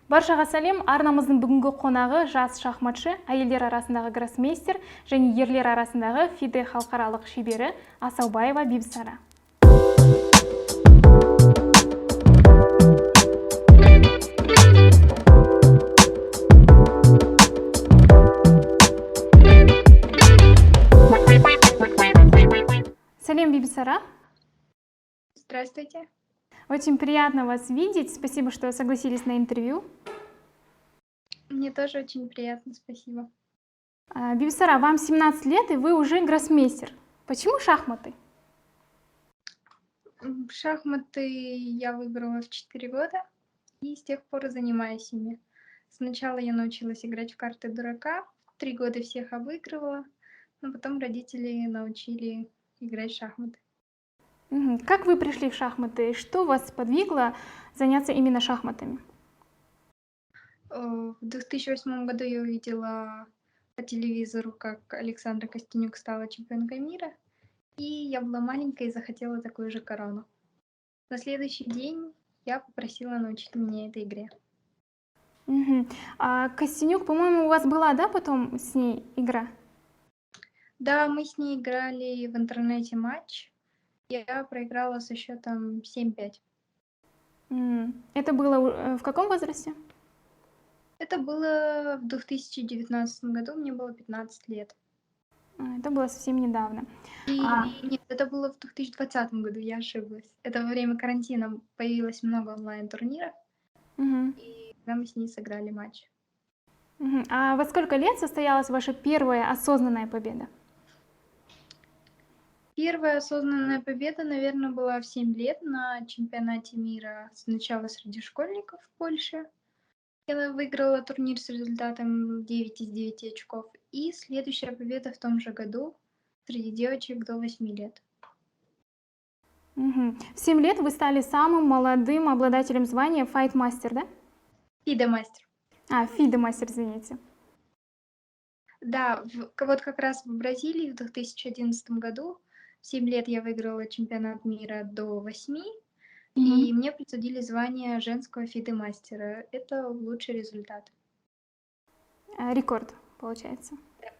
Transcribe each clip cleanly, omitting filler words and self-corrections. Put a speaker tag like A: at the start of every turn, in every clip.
A: Баршаға сәлем, арнамыздың бүгінгі қонағы жас шахматшы, әйелдер арасындағы гроссмейстер және ерлер арасындағы FIDE халықаралық шебері Асаубаева Бибісара. Сәлем, Бибісара.
B: Здравствуйте.
A: Очень приятно вас видеть. Спасибо, что согласились на интервью.
B: Мне тоже очень приятно, спасибо.
A: Бибісара, вам 17 лет, и вы уже гроссмейстер. Почему шахматы?
B: Шахматы я выбрала в 4 года и с тех пор занимаюсь ими. Сначала я научилась играть в карты дурака, 3 года всех обыгрывала, но потом родители научили играть в шахматы.
A: Как вы пришли в шахматы? Что вас подвигло заняться именно шахматами?
B: В 2008 году я увидела по телевизору, как Александра Костенюк стала чемпионкой мира, и я была маленькая и захотела такую же корону. На следующий день я попросила научить меня этой игре.
A: А Костенюк, по-моему, у вас была, да, потом с ней игра?
B: Да, мы с ней играли в интернете матч. Я проиграла со счетом 7-5.
A: Это было в каком возрасте?
B: Это было в 2019 году, мне было 15 лет.
A: Это было совсем недавно.
B: Нет, это было в 2020 году, я ошиблась. Это во время карантина появилось много онлайн-турниров, и тогда мы с ней сыграли матч.
A: А во сколько лет состоялась ваша первая осознанная победа?
B: Первая осознанная победа, наверное, была в 7 лет на чемпионате мира, сначала среди школьников в Польше. Я выиграла турнир с результатом 9 из 9 очков. И следующая победа в том же году среди девочек до 8 лет.
A: В 7 лет вы стали самым молодым обладателем звания Fight Master, да?
B: FIDE мастер.
A: FIDE мастер, извините.
B: Да, вот как раз в Бразилии в 2011 году в 7 лет я выиграла чемпионат мира до 8, и мне присудили звание женского FIDE мастера. Это лучший результат.
A: Рекорд, получается. Да.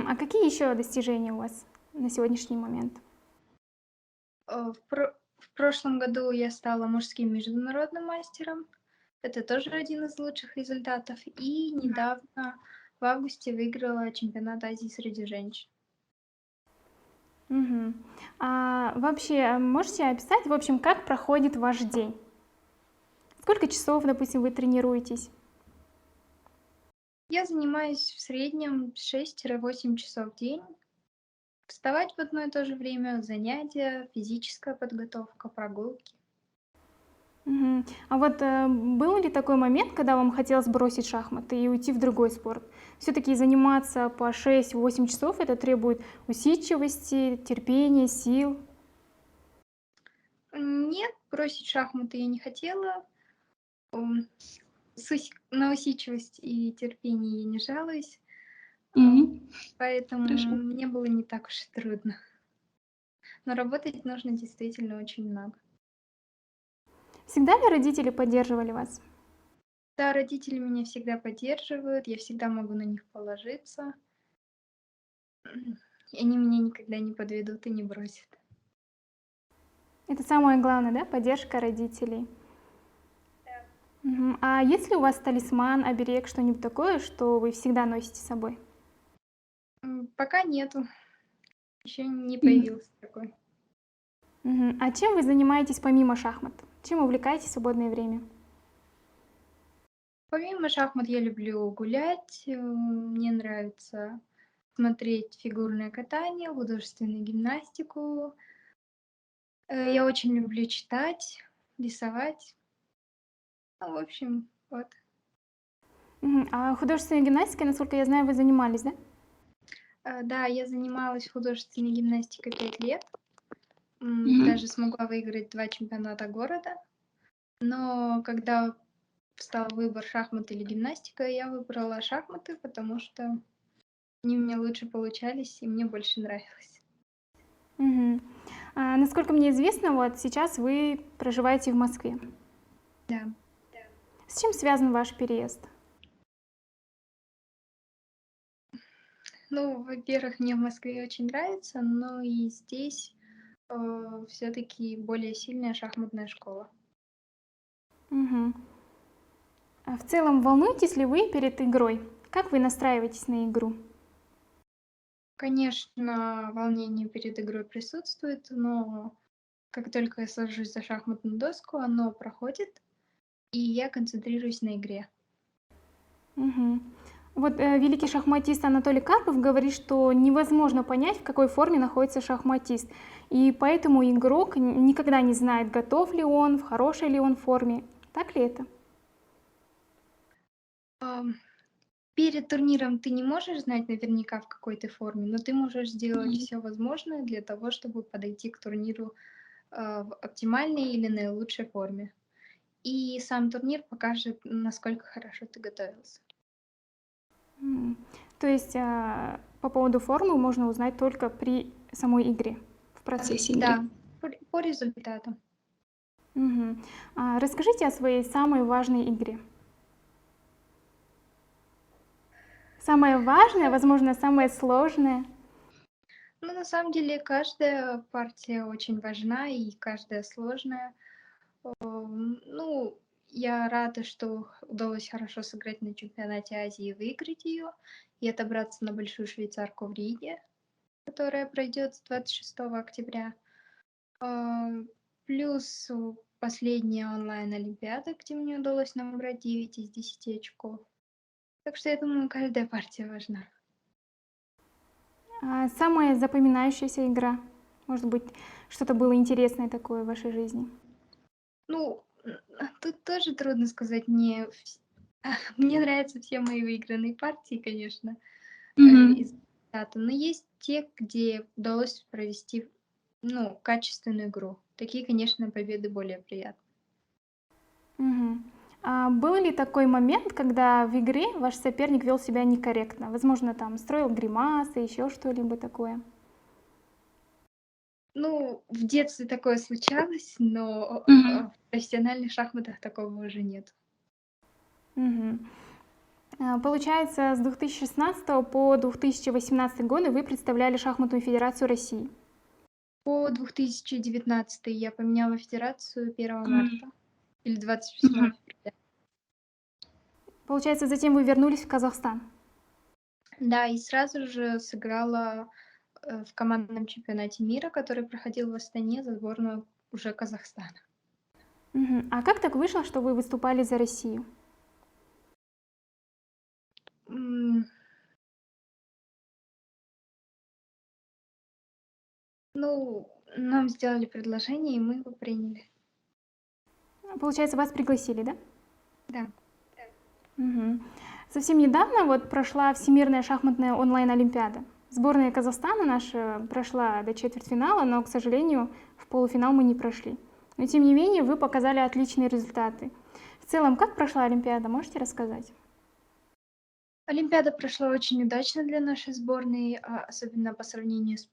A: А какие еще достижения у вас на сегодняшний момент?
B: В прошлом году я стала мужским международным мастером. Это тоже один из лучших результатов. И недавно, в августе, выиграла чемпионат Азии среди женщин.
A: А вообще, можете описать, в общем, как проходит ваш день? Сколько часов, допустим, вы тренируетесь?
B: Я занимаюсь в среднем 6-8 часов в день. Вставать в одно и то же время, занятия, физическая подготовка, прогулки.
A: А вот был ли такой момент, когда вам хотелось бросить шахматы и уйти в другой спорт? Все-таки заниматься по 6-8 часов это требует усидчивости, терпения, сил.
B: Нет, бросить шахматы я не хотела. На усидчивость и терпение я не жалуюсь. Поэтому мне было не так уж и трудно. Но работать нужно действительно очень много.
A: Всегда ли родители поддерживали вас?
B: Да, родители меня всегда поддерживают, я всегда могу на них положиться. И они меня никогда не подведут и не бросят.
A: Это самое главное, да? Поддержка родителей.
B: Да.
A: А есть ли у вас талисман, оберег, что-нибудь такое, что вы всегда носите с собой?
B: Пока нету. Еще не появился такой.
A: А чем вы занимаетесь помимо шахмат? Чем увлекаетесь в свободное время?
B: Помимо шахмат я люблю гулять. Мне нравится смотреть фигурное катание, художественную гимнастику. Я очень люблю читать, рисовать. Ну, в общем, вот.
A: А художественной гимнастикой, насколько я знаю, вы занимались, да?
B: Да, я занималась художественной гимнастикой 5 лет. Даже смогла выиграть 2 чемпионата города. Но когда встал выбор шахматы или гимнастика, я выбрала шахматы, потому что они у меня лучше получались и мне больше нравилось.
A: Насколько мне известно, вот сейчас вы проживаете в Москве.
B: Да.
A: С чем связан ваш переезд?
B: Ну, во-первых, мне в Москве очень нравится, но и здесь все-таки более сильная шахматная школа.
A: Мгм. А в целом, волнуетесь ли вы перед игрой? Как вы настраиваетесь на игру?
B: Конечно, волнение перед игрой присутствует, но как только я сажусь за шахматную доску, оно проходит, и я концентрируюсь на игре.
A: Мгм. Вот великий шахматист Анатолий Карпов говорит, что невозможно понять, в какой форме находится шахматист, и поэтому игрок никогда не знает, готов ли он, в хорошей ли он форме. Так ли это?
B: Ам, Перед турниром ты не можешь знать наверняка, в какой ты форме, но ты можешь сделать
C: Мгм.
B: все возможное для того, чтобы подойти к турниру в оптимальной или наилучшей форме. И сам турнир покажет, насколько хорошо ты готовился.
A: М. То есть по поводу формы можно узнать только при самой игре, в процессе.
C: Процессе игры.
B: Да, по результатам.
A: Мгм. Расскажите о своей самой важной игре. Самое важное, возможно, самое сложное.
B: Ну, на самом деле, каждая партия очень важна и каждая сложная. Ну, я рада, что удалось хорошо сыграть на чемпионате Азии и выиграть ее, и отобраться на Большую Швейцарку в Риге, которая пройдет с 26 октября. А, Плюс последняя онлайн-олимпиада, где мне удалось набрать 9 из 10 очков. Так что я думаю, каждая партия важна.
A: Самая запоминающаяся игра. Может быть, что-то было интересное такое в вашей жизни.
B: Ну, тут тоже трудно сказать. Мне нравятся все мои выигранные партии, конечно, из
C: Мгм.
B: результата, но есть те, где удалось провести, ну, качественную игру. Такие, конечно, победы более приятны.
A: Мгм. Был ли такой момент, когда в игре ваш соперник вел себя некорректно? Возможно, там строил гримасы, еще что-либо такое?
B: Ну, в детстве такое случалось, но
C: Мгм.
B: в профессиональных шахматах такого уже нет.
A: Мгм. Получается, с 2016 по 2018 годы вы представляли Шахматную Федерацию России.
B: По 2019 я поменяла федерацию 1
C: М.
B: марта или 27
C: Мгм.
B: февраля.
A: Получается, затем вы вернулись в Казахстан.
B: Да, и сразу же сыграла в командном чемпионате мира, который проходил в Астане за сборную уже Казахстана.
A: Мгм. А как так вышло, что вы выступали за Россию?
B: М, Ну, нам сделали предложение, и мы его приняли.
A: Получается, вас пригласили, да?
B: Да.
A: Мгм. Совсем недавно вот прошла Всемирная шахматная онлайн-олимпиада. Сборная Казахстана наша прошла до четвертьфинала, но, к сожалению, в полуфинал мы не прошли. Но, тем не менее, вы показали отличные результаты. В целом, как прошла Олимпиада, можете рассказать?
B: Олимпиада прошла очень удачно для нашей сборной, особенно по сравнению с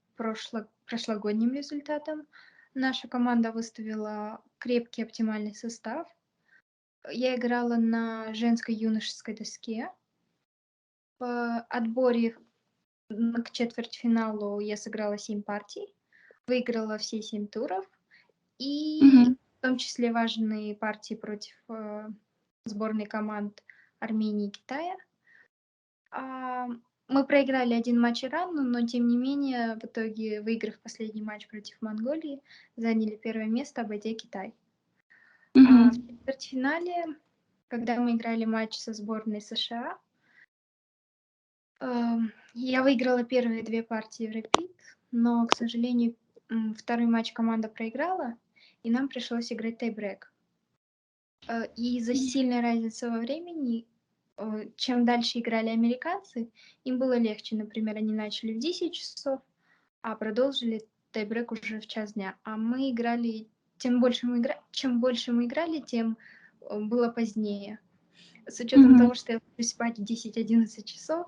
B: прошлогодним результатом. Наша команда выставила крепкий оптимальный состав. Я играла на женской юношеской доске. В отборе к четвертьфиналу я сыграла 7 партий, выиграла все 7 туров, и
C: Мгм.
B: в том числе важные партии против сборной команд Армении и Китая. А, Мы проиграли один матч Ирану, но тем не менее, в итоге, выиграв последний матч против Монголии, заняли первое место, обойдя Китай. А в
C: Мгм.
B: четвертьфинале, когда мы играли матч со сборной США, я выиграла первые 2 партии в рапид, но, к сожалению, второй матч команда проиграла, и нам пришлось играть тайбрейк. И из-за сильной разницы во времени, чем дальше играли американцы, им было легче. Например, они начали в 10 часов, а продолжили тайбрейк уже в час дня. А мы играли, чем больше мы играли, тем было позднее. С учетом
C: Мгм.
B: того, что я ложусь спать в 10-11 часов,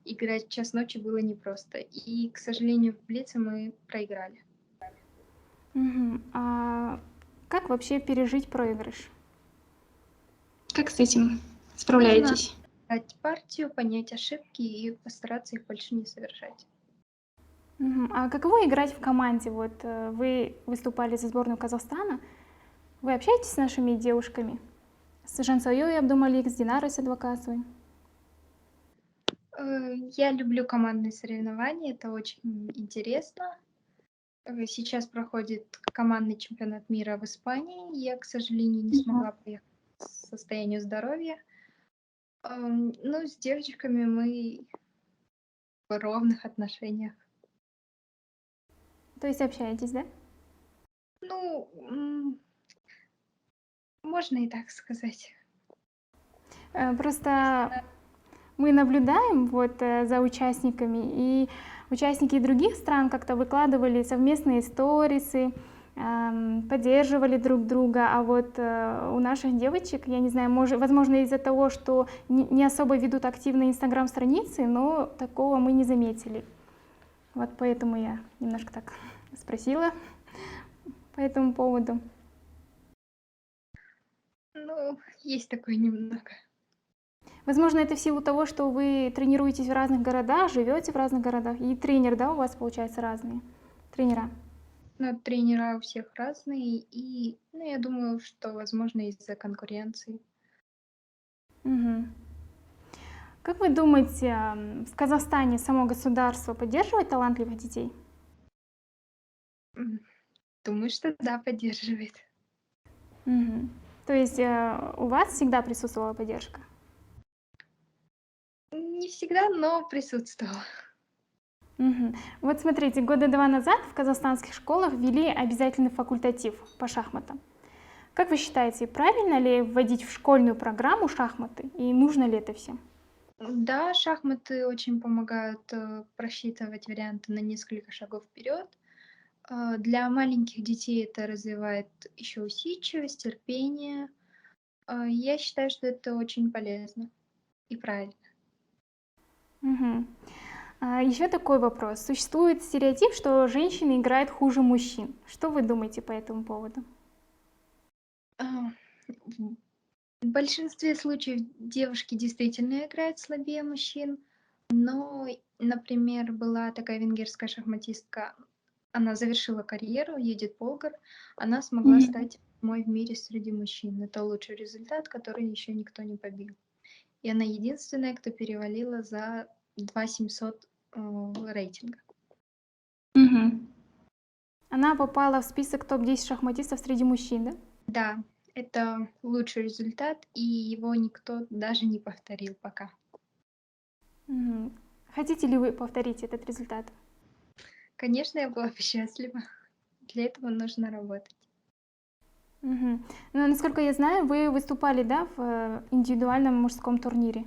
B: играть в час ночи было непросто. И, к сожалению, в Блице мы проиграли.
A: Мгм. Как вообще пережить проигрыш? Как с этим
B: Нужно
A: справляетесь?
B: дать партию, понять ошибки и постараться их больше не совершать.
A: Мгм. А каково играть в команде? Вот вы выступали за сборную Казахстана. Вы общаетесь с нашими девушками? С Жансойой Абдумалик, с Динарой Садвакасовой?
B: Я люблю командные соревнования, это очень интересно. Сейчас проходит командный чемпионат мира в Испании. Я, к сожалению, не смогла поехать по состоянию здоровья. Ну, с девочками мы в ровных отношениях.
A: То есть общаетесь, да?
B: Ну, можно и так сказать.
A: Просто мы наблюдаем вот за участниками, и участники других стран как-то выкладывали совместные сторисы, поддерживали друг друга, а вот у наших девочек, я не знаю, возможно, из-за того, что не особо ведут активно инстаграм-страницы, но такого мы не заметили. Вот поэтому я немножко так спросила по этому поводу.
B: Ну, есть такое немного.
A: Возможно, это в силу того, что вы тренируетесь в разных городах, живете в разных городах, и тренер, да, у вас получается разные тренера.
B: Но тренера у всех разные, и, ну, я думаю, что, возможно, из-за конкуренции.
A: Мгм. Как вы думаете, в Казахстане само государство поддерживает талантливых детей?
B: М, Думаю, что да, поддерживает.
A: Мгм. То есть у вас всегда присутствовала поддержка?
B: Не всегда, но присутствовала.
A: Мгм. Вот смотрите, года 2 назад в казахстанских школах ввели обязательный факультатив по шахматам. Как вы считаете, правильно ли вводить в школьную программу шахматы, и нужно ли это всем?
B: Да, шахматы очень помогают просчитывать варианты на несколько шагов вперед. Для маленьких детей это развивает еще усидчивость, терпение. Я считаю, что это очень полезно и правильно.
A: Мгм. Еще такой вопрос. Существует стереотип, что женщины играют хуже мужчин. Что вы думаете по этому поводу?
B: А, В большинстве случаев девушки действительно играют слабее мужчин, но, например, была такая венгерская шахматистка, она завершила карьеру, Юдит Полгар, она смогла
A: Мгм.
B: стать седьмой в мире среди мужчин. Это лучший результат, который еще никто не побил. И она единственная, кто перевалила за 2700 рейтинга.
A: Мгм. Она попала в список топ-10 шахматистов среди мужчин, да?
B: Да, это лучший результат, и его никто даже не повторил пока.
A: Мгм. Хотите ли вы повторить этот результат?
B: Конечно, я была бы счастлива. Для этого нужно работать.
A: Мгм. Ну, насколько я знаю, вы выступали, да, в индивидуальном мужском турнире.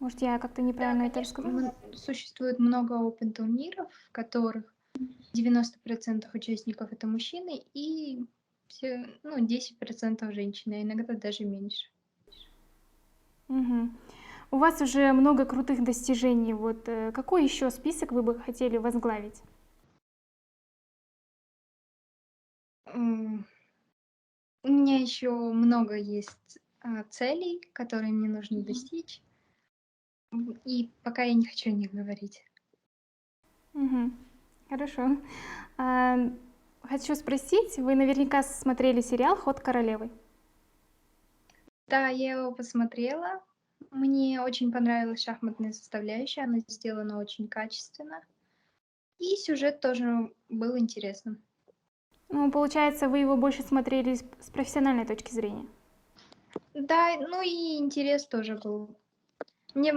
A: Может, я как-то
B: Да,
A: неправильно это
B: конечно,
A: рассказала?
B: существует много open-турниров, в которых 90% участников это мужчины и все, ну, 10% женщины, а иногда даже меньше.
A: Мгм. У вас уже много крутых достижений. Вот какой еще список вы бы хотели возглавить?
B: М, У меня еще много есть целей, которые мне нужно достичь, и пока я не хочу о них говорить.
A: Мгм. Хорошо. А, Хочу спросить, вы наверняка смотрели сериал «Ход королевы».
B: Да, я его посмотрела. Мне очень понравилась шахматная составляющая, она сделана очень качественно. И сюжет тоже был интересным.
A: Ну, получается, вы его больше смотрели с профессиональной точки зрения.
B: Да, ну и интерес тоже был. Мне,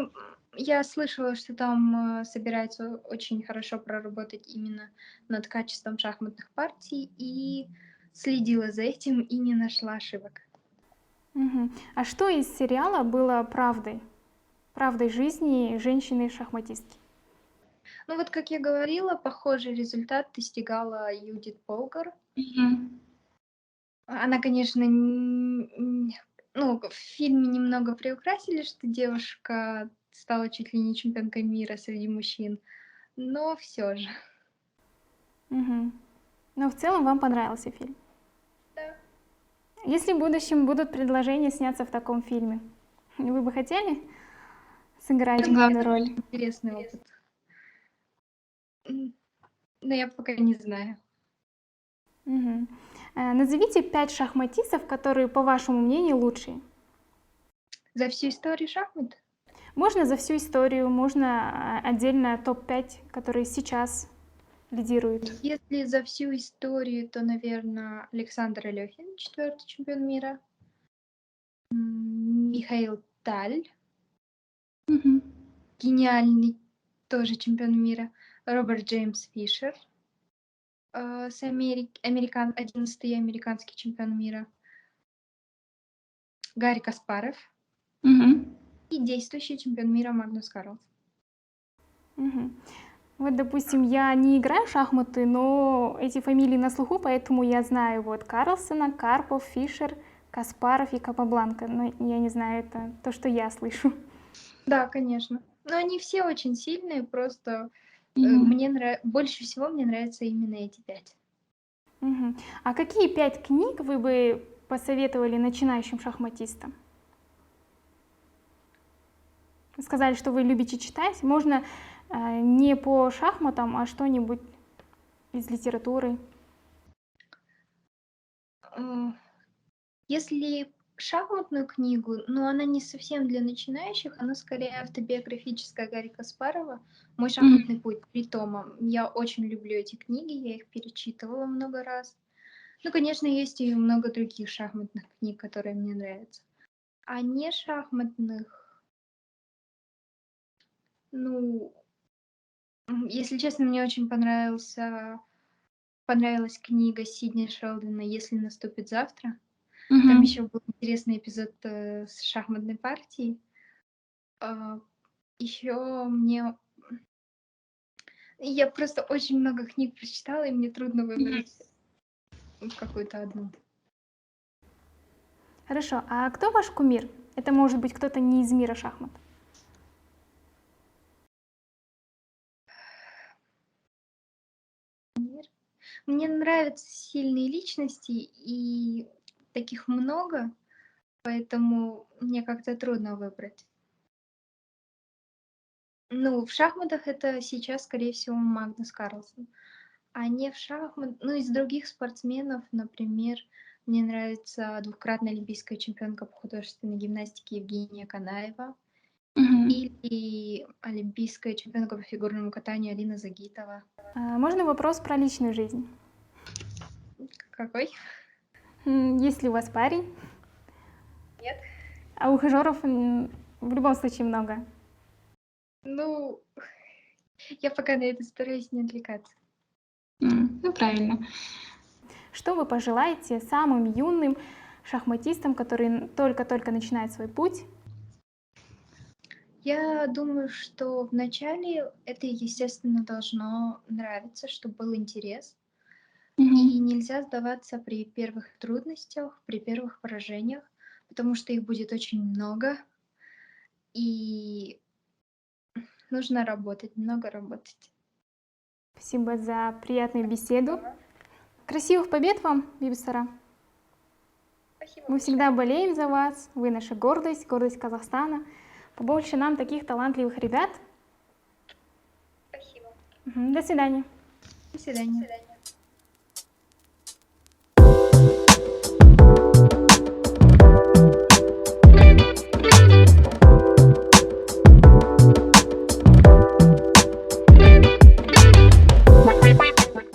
B: я слышала, что там собираются очень хорошо проработать именно над качеством шахматных партий, и следила за этим и не нашла ошибок.
A: Мгм. А что из сериала было правдой? Правдой жизни женщины-шахматистки?
B: Ну вот, как я говорила, похожий результат достигала Юдит Полгар.
A: Мгм.
B: Она, конечно, ну, в фильме немного приукрасили, что девушка стала чуть ли не чемпионкой мира среди мужчин, но все же.
A: Мгм. Но в целом вам понравился фильм.
B: Да.
A: Если в будущем будут предложения сняться в таком фильме, вы бы хотели сыграть главную роль?
B: Интересный опыт. Но я пока не знаю.
A: Мгм. Назовите 5 шахматистов, которые, по вашему мнению, лучшие.
B: За всю историю шахмат?
A: Можно за всю историю, можно отдельно топ-5, которые сейчас лидируют.
B: Если за всю историю, то, наверное, Александр Алехин, 4-й чемпион мира. Михаил Таль,
A: Мгм.
B: гениальный тоже чемпион мира. Роберт Джеймс Фишер, 11-й американский чемпион мира. Гарри Каспаров
A: Мгм.
B: и действующий чемпион мира Магнус Карлсон.
A: Мгм. Вот, допустим, я не играю в шахматы, но эти фамилии на слуху, поэтому я знаю вот Карлсона, Карпов, Фишер, Каспаров и Капабланка. Но я не знаю, это то, что я слышу.
B: Да, конечно. Но они все очень сильные, просто
A: Мгм.
B: больше всего мне нравятся именно эти 5.
A: Мгм. А какие 5 книг вы бы посоветовали начинающим шахматистам? Вы сказали, что вы любите читать. Можно не по шахматам, а что-нибудь из литературы.
B: Если шахматную книгу, но она не совсем для начинающих, она скорее автобиографическая Гарри Каспарова «Мой шахматный путь» Притома. Я очень люблю эти книги, я их перечитывала много раз. Ну, конечно, есть и много других шахматных книг, которые мне нравятся. А не шахматных, ну, если честно, мне очень понравилась книга Сидни Шелдона «Если наступит завтра». Там еще был интересный эпизод с шахматной партией. Еще я просто очень много книг прочитала, и мне трудно выбрать какую-то одну.
A: Хорошо. А кто ваш кумир? Это может быть кто-то не из мира шахмат.
B: Мне нравятся сильные личности, и таких много, поэтому мне как-то трудно выбрать. Ну, в шахматах это сейчас, скорее всего, Магнус Карлсон. А не в шахмат... Ну, из других спортсменов, например, мне нравится двукратная олимпийская чемпионка по художественной гимнастике Евгения Канаева или олимпийская чемпионка по фигурному катанию Алина Загитова.
A: Можно вопрос про личную жизнь?
B: Какой?
A: Есть ли у вас парень?
B: Нет.
A: А ухажеров в любом случае много.
B: Ну, я пока на это стараюсь не отвлекаться.
A: Ну, правильно. Что вы пожелаете самым юным шахматистам, которые только-только начинают свой путь?
B: Я думаю, что вначале это, естественно, должно нравиться, чтобы был интерес. И нельзя сдаваться при первых трудностях, при первых поражениях, потому что их будет очень много. И нужно работать, много работать.
A: Спасибо за приятную беседу. Красивых побед вам, Бибисара.
B: Спасибо.
A: Мы всегда болеем за вас. Вы наша гордость, гордость Казахстана. Побольше нам таких талантливых ребят.
B: Спасибо.
A: До свидания.
B: До свидания.